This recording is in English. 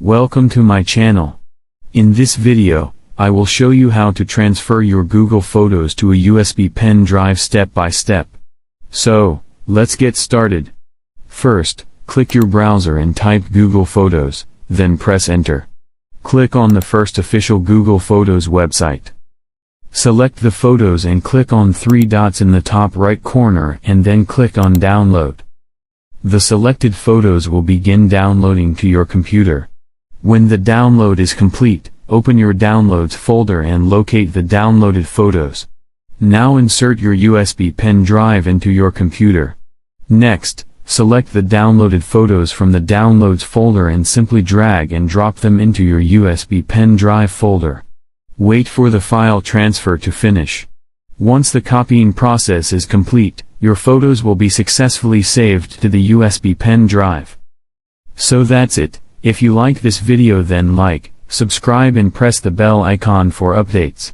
Welcome to my channel. In this video, I will show you how to transfer your Google Photos to a USB pen drive step by step. So, let's get started. First, click your browser and type Google Photos, then press enter. Click on the first official Google Photos website. Select the photos and click on three dots in the top right corner and then click on Download. The selected photos will begin downloading to your computer. When the download is complete, open your Downloads folder and locate the downloaded photos. Now insert your USB pen drive into your computer. Next, select the downloaded photos from the Downloads folder and simply drag and drop them into your USB pen drive folder. Wait for the file transfer to finish. Once the copying process is complete, your photos will be successfully saved to the USB pen drive. So that's it. If you like this video, then like, subscribe and press the bell icon for updates.